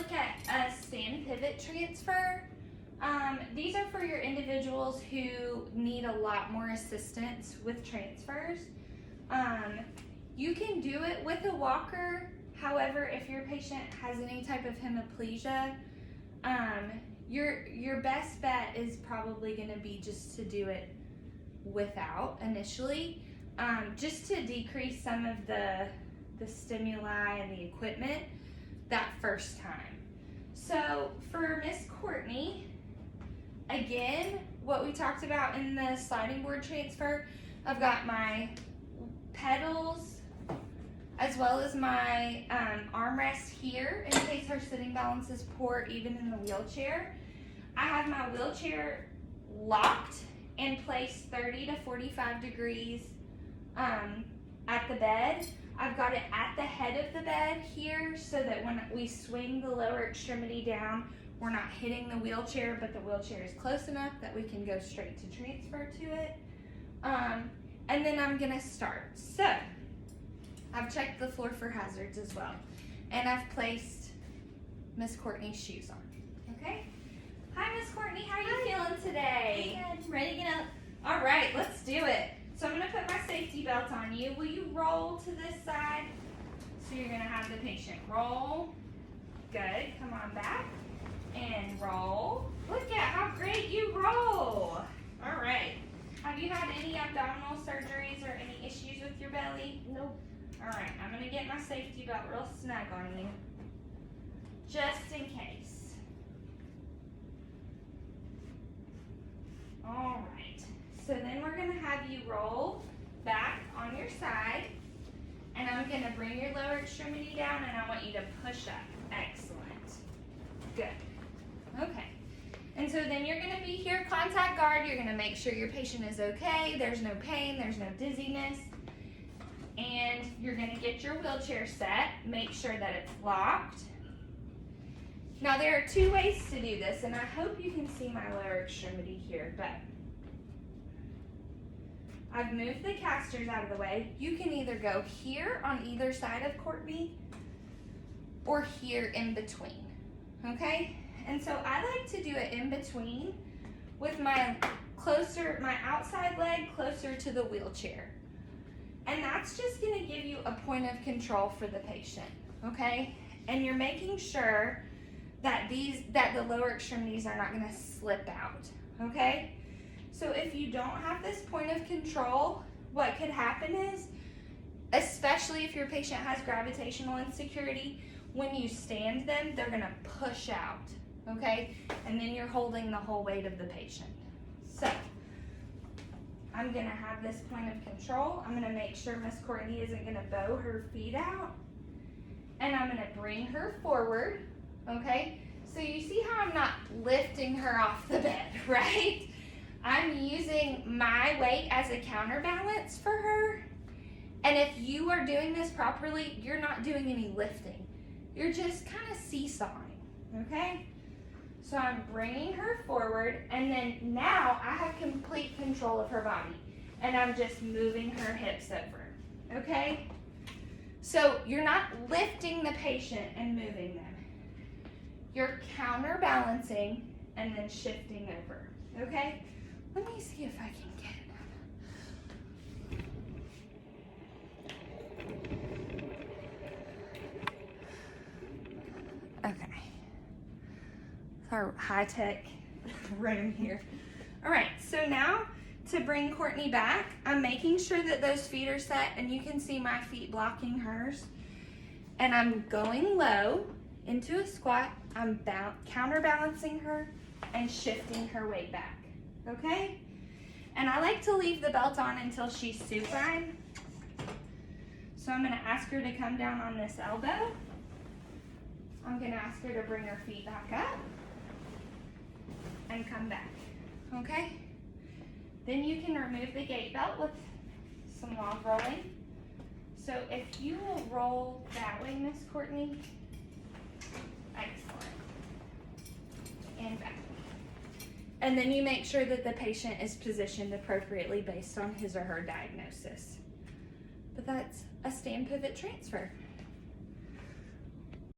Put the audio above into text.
look at a stand pivot transfer. These are for your individuals who need a lot more assistance with transfers. You can do it with a walker. However, if your patient has any type of hemiplegia, your best bet is probably going to be just to do it without initially, just to decrease some of the stimuli and the equipment that first time. So for Miss Courtney, again, what we talked about in the sliding board transfer, I've got my pedals as well as my armrest here in case her sitting balance is poor even in the wheelchair. I have my wheelchair locked and placed 30 to 45 degrees at the bed. I've got it at the head of the bed here so that when we swing the lower extremity down, we're not hitting the wheelchair, but the wheelchair is close enough that we can go straight to transfer to it. And then I'm gonna start. So, I've checked the floor for hazards as well. And I've placed Miss Courtney's shoes on, okay? Hi, Miss Courtney, how are you feeling today? Good. Ready to get up? All right, let's do it. So I'm gonna put my safety belt on you. Will you roll to this side? So you're gonna have the patient roll. Good, come on back. And roll. Look at how great you roll. All right. Have you had any abdominal surgeries or any issues with your belly? Nope. All right, I'm gonna get my safety belt real snug on you, just in case. All right, so then we're gonna have you roll back on your side, and I'm gonna bring your lower extremity down, and I want you to push up. Excellent. Good. Okay. And so then you're gonna be here, contact guard. You're gonna make sure your patient is okay. There's no pain, there's no dizziness. And you're gonna get your wheelchair set. Make sure that it's locked. Now there are two ways to do this, and I hope you can see my lower extremity here, but I've moved the casters out of the way. You can either go here on either side of Courtney or here in between, okay? And so I like to do it in between with my outside leg closer to the wheelchair. And that's just gonna give you a point of control for the patient, okay? And you're making sure that the lower extremities are not gonna slip out, okay? So if you don't have this point of control, what could happen is, especially if your patient has gravitational insecurity, when you stand them, they're gonna push out, okay? And then you're holding the whole weight of the patient. So, I'm gonna have this point of control. I'm gonna make sure Miss Courtney isn't gonna bow her feet out. And I'm gonna bring her forward, okay? So you see how I'm not lifting her off the bed, right? I'm using my weight as a counterbalance for her. And if you are doing this properly, you're not doing any lifting. You're just kind of seesawing, okay? So I'm bringing her forward, and then now I have complete control of her body, and I'm just moving her hips over, okay? So you're not lifting the patient and moving them. You're counterbalancing and then shifting over, okay? Let me see if I can get it. Okay. Our high-tech room here. All right, so now to bring Courtney back, I'm making sure that those feet are set, and you can see my feet blocking hers. And I'm going low into a squat. I'm counterbalancing her and shifting her weight back, okay? And I like to leave the belt on until she's supine. So I'm gonna ask her to come down on this elbow. I'm gonna ask her to bring her feet back up and come back, okay? Then you can remove the gait belt with some log rolling. So if you will roll that way, Miss Courtney. Excellent. And back. And then you make sure that the patient is positioned appropriately based on his or her diagnosis. But that's a stand pivot transfer.